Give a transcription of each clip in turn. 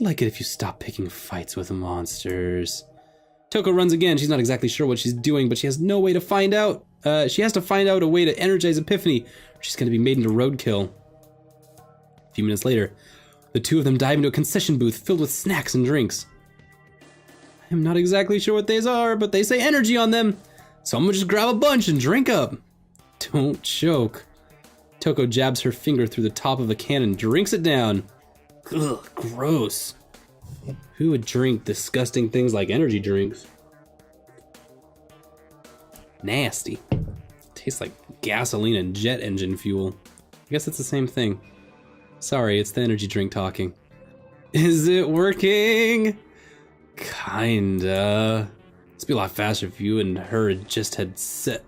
like it if you stop picking fights with monsters. Toko runs again. She's not exactly sure what she's doing, but she has no way to find out. She has to find out a way to energize Epiphany, or she's going to be made into roadkill. A few minutes later, the two of them dive into a concession booth filled with snacks and drinks. I'm not exactly sure what these are, but they say energy on them, so I'm gonna just grab a bunch and drink up. Don't choke. Toko jabs her finger through the top of a can and drinks it down. Ugh, gross. Who would drink disgusting things like energy drinks? Nasty. Tastes like gasoline and jet engine fuel. I guess it's the same thing. Sorry, it's the energy drink talking. Is it working? Kinda. It'd be a lot faster if you and her just had set.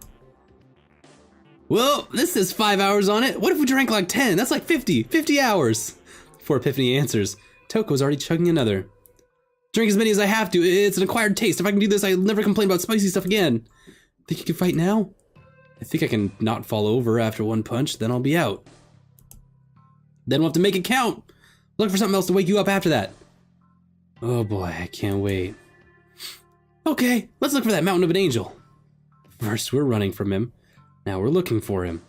Well, this says 5 hours on it. What if we drank like 10? That's like 50 hours. Before Epiphany answers, Toko's already chugging another. Drink as many as I have to. It's an acquired taste. If I can do this, I'll never complain about spicy stuff again. Think you can fight now? I think I can not fall over after one punch, then I'll be out. Then we'll have to make it count. Look for something else to wake you up after that. Oh boy, I can't wait. Okay, let's look for that mountain of an angel. First we're running from him. Now we're looking for him.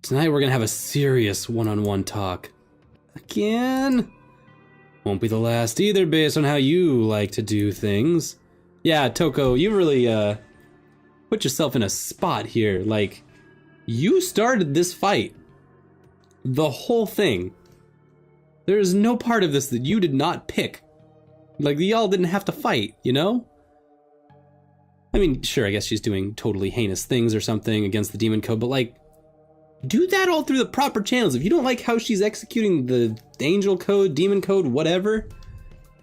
Tonight we're gonna have a serious one-on-one talk. Again? Won't be the last either, based on how you like to do things. Yeah, Toko, you really, put yourself in a spot here. Like, you started this fight. The whole thing. There is no part of this that you did not pick. Like, y'all didn't have to fight, you know? I mean, sure, I guess she's doing totally heinous things or something against the demon code, but like, do that all through the proper channels. If you don't like how she's executing the angel code, demon code, whatever,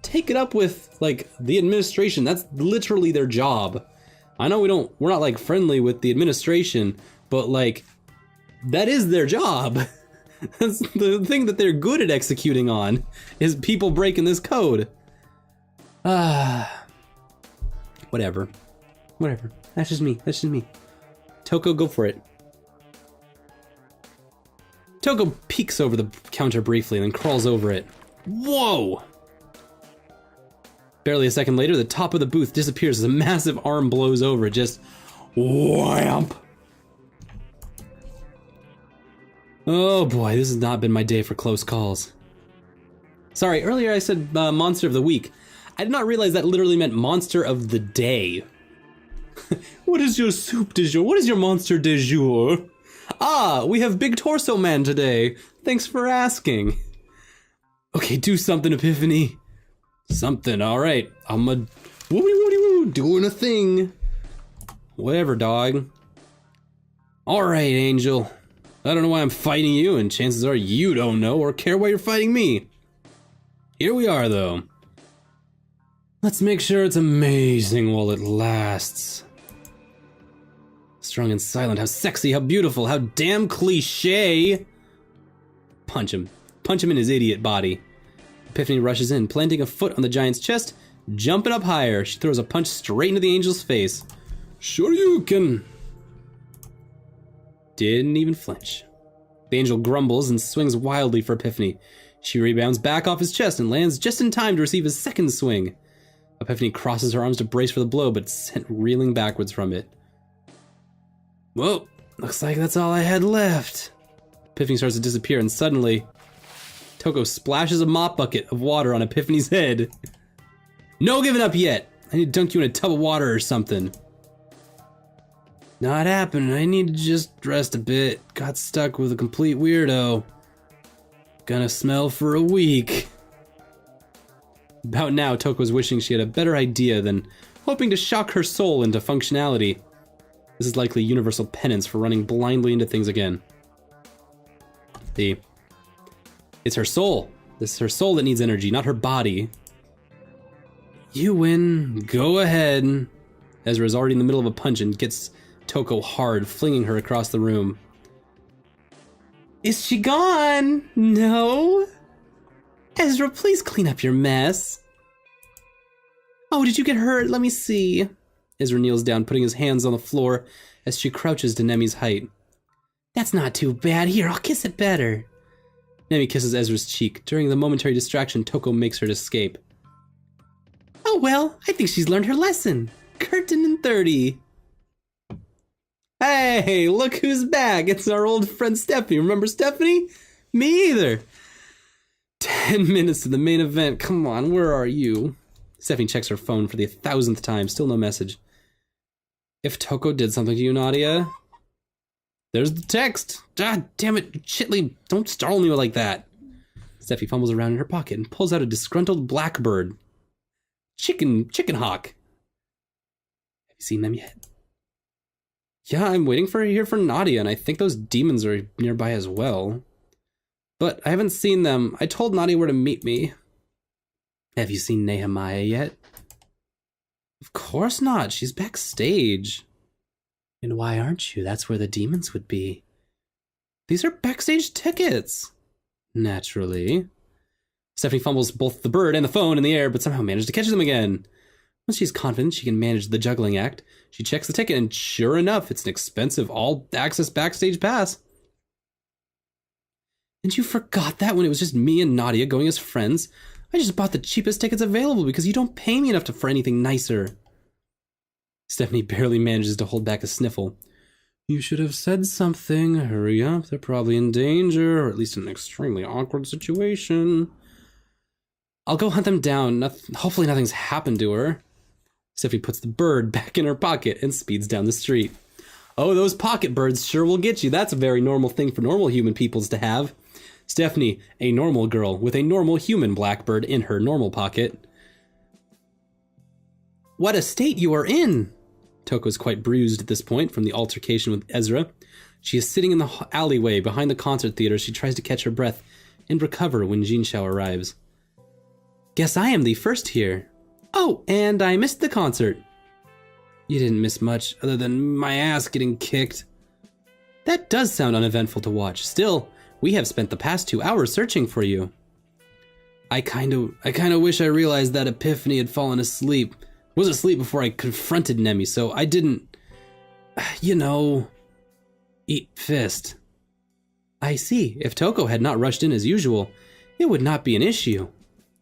take it up with, like, the administration. That's literally their job. I know we're not, like, friendly with the administration, but, like, that is their job. That's the thing that they're good at executing on, is people breaking this code. Whatever. Whatever. That's just me. That's just me. Toko, go for it. Toko peeks over the counter briefly and then crawls over it. Whoa! Barely a second later, the top of the booth disappears as a massive arm blows over it. Just whamp! Oh boy, this has not been my day for close calls. Sorry, earlier I said monster of the week. I did not realize that literally meant monster of the day. What is your soup du jour? What is your monster du jour? Ah, we have Big Torso Man today. Thanks for asking. Okay, do something, Epiphany. Something, alright. I'm a woody doing a thing. Whatever, dog. Alright, Angel. I don't know why I'm fighting you, and chances are you don't know or care why you're fighting me. Here we are, though. Let's make sure it's amazing while it lasts. Strong and silent, how sexy, how beautiful, how damn cliche. Punch him. Punch him in his idiot body. Epiphany rushes in, planting a foot on the giant's chest, jumping up higher. She throws a punch straight into the angel's face. Sure you can. Didn't even flinch. The angel grumbles and swings wildly for Epiphany. She rebounds back off his chest and lands just in time to receive his second swing. Epiphany crosses her arms to brace for the blow, but sent reeling backwards from it. Whoa, looks like that's all I had left. Epiphany starts to disappear, and suddenly, Toko splashes a mop bucket of water on Epiphany's head. No giving up yet! I need to dunk you in a tub of water or something. Not happening, I need to just rest a bit. Got stuck with a complete weirdo. Gonna smell for a week. About now, Toko's wishing she had a better idea than hoping to shock her soul into functionality. This is likely universal penance for running blindly into things again. It's her soul. This is her soul that needs energy, not her body. You win. Go ahead. Ezra is already in the middle of a punch and gets Toko hard, flinging her across the room. Is she gone? No? Ezra, please clean up your mess. Oh, did you get hurt? Let me see. Ezra kneels down, putting his hands on the floor as she crouches to Nemi's height. That's not too bad. Here, I'll kiss it better. Nemi kisses Ezra's cheek. During the momentary distraction, Toko makes her escape. Oh well, I think she's learned her lesson. Curtain and 30. Hey, look who's back. It's our old friend Stephanie. Remember Stephanie? Me either. 10 minutes to the main event. Come on, where are you? Stephanie checks her phone for the 1,000th time. Still no message. If Toko did something to you, Nadia... There's the text. God damn it, Chitley, don't startle me like that. Steffi fumbles around in her pocket and pulls out a disgruntled blackbird. Chicken hawk. Have you seen them yet? Yeah, I'm waiting for here for Nadia, and I think those demons are nearby as well. But I haven't seen them. I told Nadia where to meet me. Have you seen Nehemiah yet? Of course not. She's backstage. And why aren't you? That's where the demons would be. These are backstage tickets. Naturally. Stephanie fumbles both the bird and the phone in the air, but somehow manages to catch them again. Once she's confident she can manage the juggling act, she checks the ticket, and sure enough, it's an expensive all-access backstage pass. And you forgot that when it was just me and Nadia going as friends? I just bought the cheapest tickets available because you don't pay me enough for anything nicer. Stephanie barely manages to hold back a sniffle. You should have said something. Hurry up. They're probably in danger, or at least in an extremely awkward situation. I'll go hunt them down. Hopefully nothing's happened to her. Stephanie puts the bird back in her pocket and speeds down the street. Oh, those pocket birds sure will get you. That's a very normal thing for normal human peoples to have. Stephanie, a normal girl with a normal human blackbird in her normal pocket. What a state you are in! Toko is quite bruised at this point from the altercation with Ezra. She is sitting in the alleyway behind the concert theater. She tries to catch her breath and recover when Jin Xiao arrives. Guess I am the first here. Oh, and I missed the concert. You didn't miss much other than my ass getting kicked. That does sound uneventful to watch. Still, we have spent the past 2 hours searching for you. I kinda wish I realized that Epiphany had fallen asleep. Was asleep before I confronted Nemi, so I didn't, eat fist. I see. If Toko had not rushed in as usual, it would not be an issue.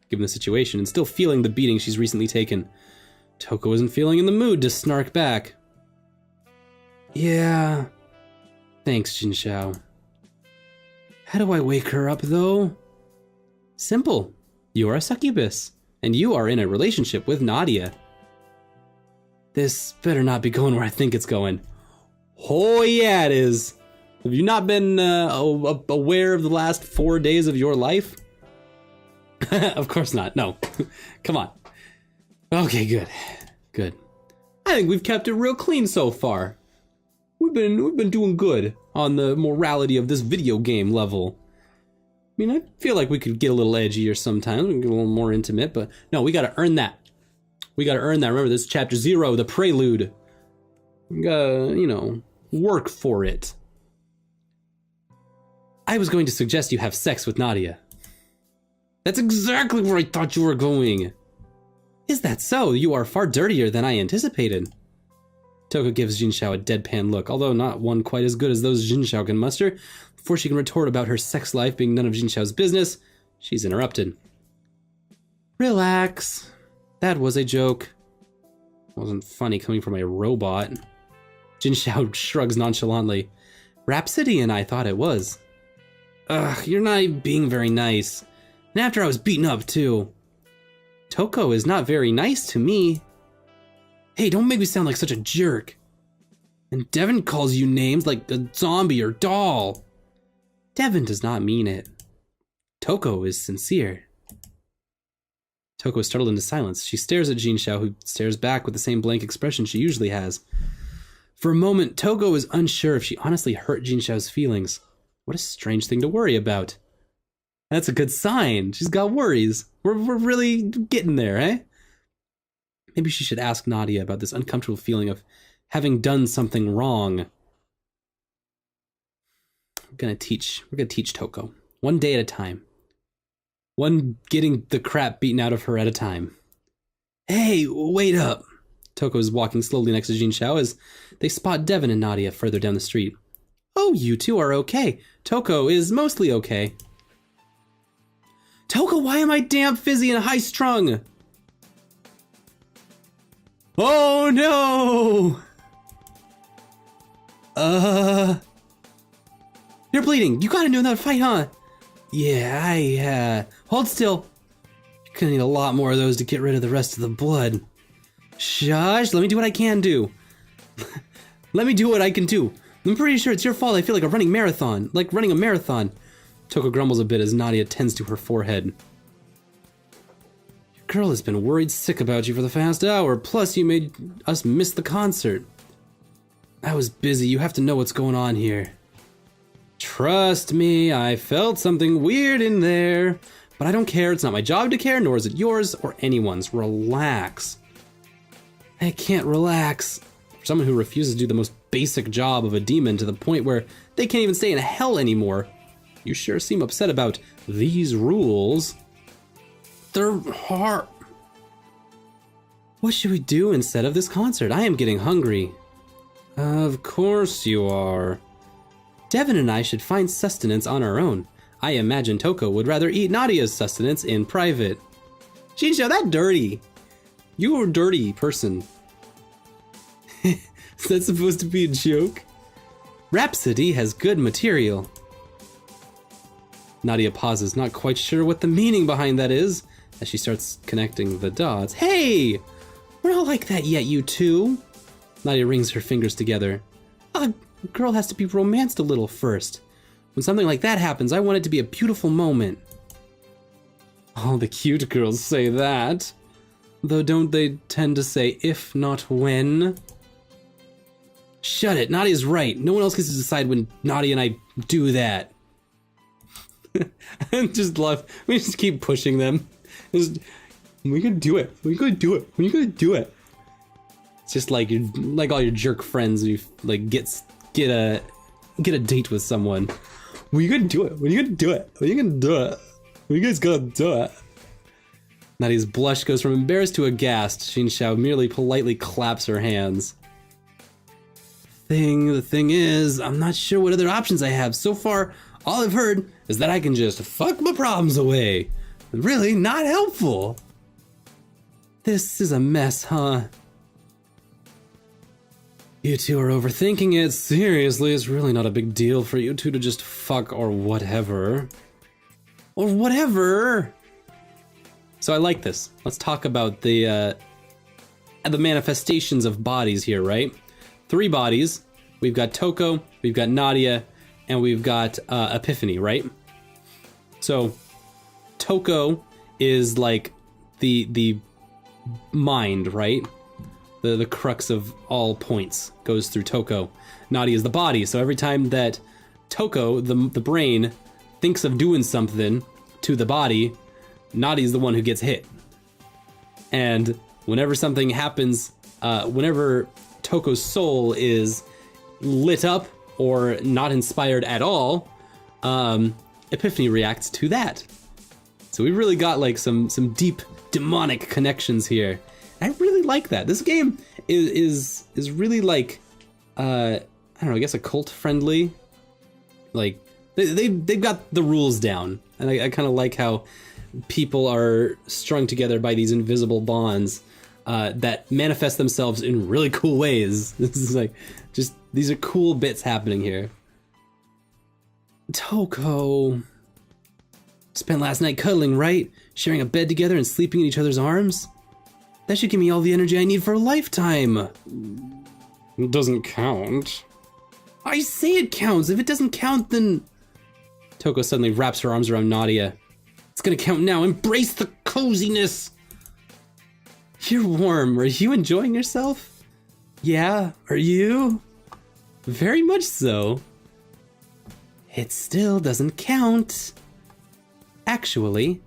Given the situation and still feeling the beating she's recently taken, Toko isn't feeling in the mood to snark back. Yeah. Thanks, Jin Xiao. How do I wake her up, though? Simple. You are a succubus, and you are in a relationship with Nadia. This better not be going where I think it's going. Oh yeah, it is. Have you not been aware of the last 4 days of your life? Of course not. No. Come on. Okay, good. Good. I think we've kept it real clean so far. We've been doing good on the morality of this video game level. I mean, I feel like we could get a little edgier sometimes, we can get a little more intimate, but no, we gotta earn that. We gotta earn that. Remember, this is chapter 0, the prelude. We gotta, work for it. I was going to suggest you have sex with Nadia. That's exactly where I thought you were going. Is that so? You are far dirtier than I anticipated. Toko gives Jin Xiao a deadpan look, although not one quite as good as those Jin Xiao can muster. Before she can retort about her sex life being none of Jin Xiao's business, she's interrupted. Relax. That was a joke. It wasn't funny coming from a robot. Jin Xiao shrugs nonchalantly. Rhapsody and I thought it was. Ugh, you're not being very nice. And after I was beaten up, too. Toko is not very nice to me. Hey, don't make me sound like such a jerk. And Devin calls you names like a zombie or doll. Devin does not mean it. Toko is sincere. Toko is startled into silence. She stares at Jin Xiao, who stares back with the same blank expression she usually has. For a moment, Toko is unsure if she honestly hurt Jin Xiao's feelings. What a strange thing to worry about. That's a good sign. She's got worries. We're really getting there, eh? Maybe she should ask Nadia about this uncomfortable feeling of having done something wrong. We're gonna teach Toko. One day at a time. One getting the crap beaten out of her at a time. Hey, wait up. Toko is walking slowly next to Jin Xiao as they spot Devin and Nadia further down the street. Oh, you two are okay. Toko is mostly okay. Toko, why am I damp, fizzy, and high-strung? Oh no! You're bleeding. You got into another fight, huh? Yeah, hold still. You're gonna need a lot more of those to get rid of the rest of the blood. Shush, let me do what I can do. Let me do what I can do. I'm pretty sure it's your fault. I feel like running a marathon. Toko grumbles a bit as Nadia tends to her forehead. Your girl has been worried sick about you for the past hour, plus you made us miss the concert. I was busy. You have to know what's going on here. Trust me, I felt something weird in there. But I don't care. It's not my job to care, nor is it yours or anyone's. Relax. I can't relax. For someone who refuses to do the most basic job of a demon to the point where they can't even stay in hell anymore, you sure seem upset about these rules. They're hard. What should we do instead of this concert? I am getting hungry. Of course you are. Devin and I should find sustenance on our own. I imagine Toko would rather eat Nadia's sustenance in private. Shinsho, that dirty. You're a dirty person. Is that supposed to be a joke? Rhapsody has good material. Nadia pauses, not quite sure what the meaning behind that is, as she starts connecting the dots. Hey! We're not like that yet, you two. Nadia rings her fingers together. A girl has to be romanced a little first. When something like that happens, I want it to be a beautiful moment. All the cute girls say that. Though don't they tend to say if not when? Shut it, Nadia's right. No one else gets to decide when Nadia and I do that. I just love, we just keep pushing them. We can do it. We can do it. We can do it. It's just like you're like all your jerk friends. You like get a date with someone. We can do it. We can do it. We can do it. We guys gotta do it. Nadia's blush goes from embarrassed to aghast. Xiao merely politely claps her hands. The thing is, I'm not sure what other options I have. So far, all I've heard is that I can just fuck my problems away. Really not helpful. This is a mess, huh? You two are overthinking it. Seriously, it's really not a big deal for you two to just fuck or whatever. Or whatever. So I like this. Let's talk about the manifestations of bodies here, right? 3 bodies. We've got Toko, we've got Nadia, and we've got Epiphany, right? So Toko is like the mind, right? The crux of all points goes through Toko. Nadia is the body, so every time that Toko, the brain, thinks of doing something to the body, Nadia is the one who gets hit. And whenever something happens, whenever Toko's soul is lit up or not inspired at all, Epiphany reacts to that. So we really got like some deep demonic connections here. I really like that. This game is really like I don't know, I guess occult friendly. Like they've got the rules down, and I kind of like how people are strung together by these invisible bonds that manifest themselves in really cool ways. This is like just these are cool bits happening here. Toko spent last night cuddling, right? Sharing a bed together and sleeping in each other's arms? That should give me all the energy I need for a lifetime. It doesn't count. I say it counts. If it doesn't count, then... Toko suddenly wraps her arms around Nadia. It's gonna count now. Embrace the coziness. You're warm. Are you enjoying yourself? Yeah, are you? Very much so. It still doesn't count. Actually,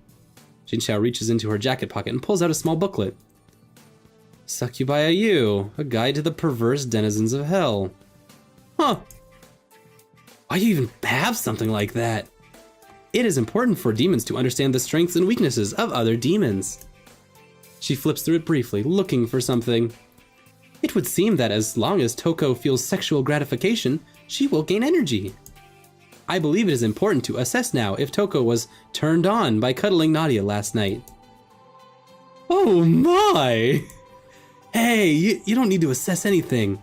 Jinxiao reaches into her jacket pocket and pulls out a small booklet. Succubia U, a guide to the perverse denizens of hell. Huh. Why do you even have something like that? It is important for demons to understand the strengths and weaknesses of other demons. She flips through it briefly, looking for something. It would seem that as long as Toko feels sexual gratification, she will gain energy. I believe it is important to assess now if Toko was turned on by cuddling Nadia last night. Oh my! Hey, you don't need to assess anything.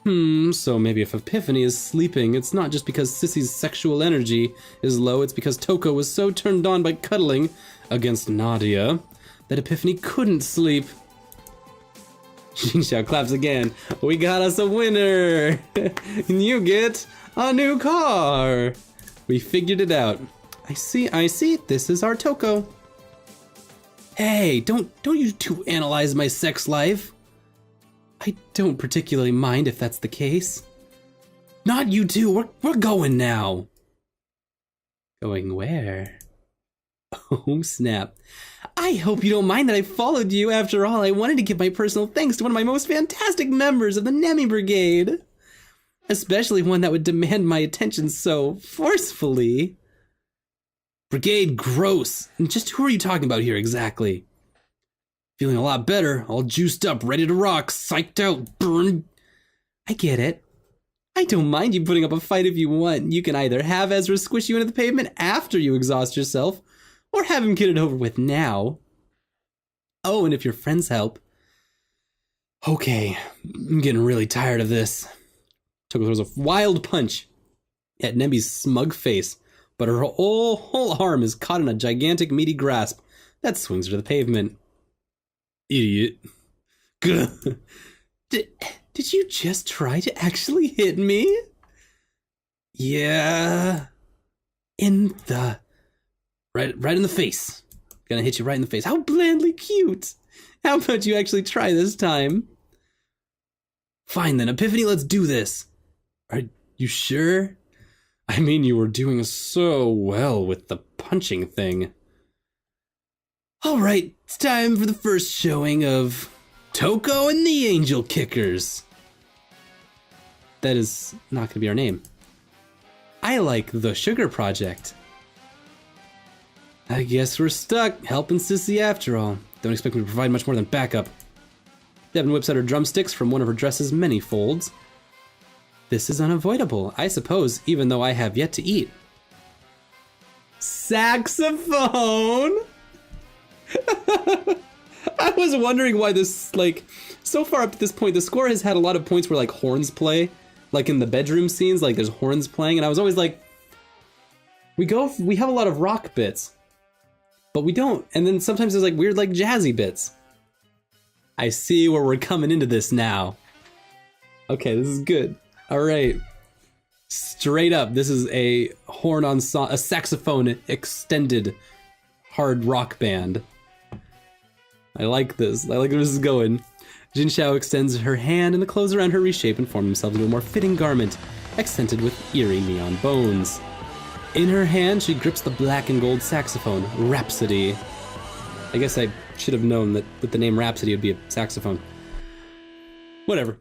So maybe if Epiphany is sleeping, it's not just because Sissy's sexual energy is low, it's because Toko was so turned on by cuddling against Nadia that Epiphany couldn't sleep. Xingxiao claps again. We got us a winner! And you get a new car! We figured it out. I see, this is our Toko. Hey, don't you two analyze my sex life. I don't particularly mind if that's the case. Not you two, we're going now. Going where? Oh snap. I hope you don't mind that I followed you. After all, I wanted to give my personal thanks to one of my most fantastic members of the Nemi Brigade. Especially one that would demand my attention so forcefully. Brigade gross. And just who are you talking about here exactly? Feeling a lot better, all juiced up, ready to rock, psyched out, burn. I get it. I don't mind you putting up a fight if you want. You can either have Ezra squish you into the pavement after you exhaust yourself, or have him get it over with now. Oh, and if your friends help. Okay, I'm getting really tired of this. Toko throws a wild punch at Nemi's smug face, but her whole arm is caught in a gigantic meaty grasp that swings her to the pavement. Idiot. Did you just try to actually hit me? Yeah. In the... Right in the face. Gonna hit you right in the face. How blandly cute. How about you actually try this time? Fine then, Epiphany, let's do this. Are you sure? I mean, you were doing so well with the punching thing. Alright, it's time for the first showing of Toko and the Angel Kickers. That is not going to be our name. I like the Sugar Project. I guess we're stuck, helping Sissy after all. Don't expect me to provide much more than backup. Devin whips out her drumsticks from one of her dress's many folds. This is unavoidable, I suppose, even though I have yet to eat. Saxophone! I was wondering why this, like, so far up to this point, the score has had a lot of points where, like, horns play. Like, in the bedroom scenes, like, there's horns playing, and I was always like, we have a lot of rock bits, but we don't. And then sometimes there's, like, weird, like, jazzy bits. I see where we're coming into this now. Okay, this is good. All right. Straight up, this is a a saxophone extended hard rock band. I like this. I like where this is going. Jin Xiao extends her hand and the clothes around her reshape and form themselves into a more fitting garment, accented with eerie neon bones. In her hand, she grips the black and gold saxophone, Rhapsody. I guess I should have known that with the name Rhapsody would be a saxophone. Whatever.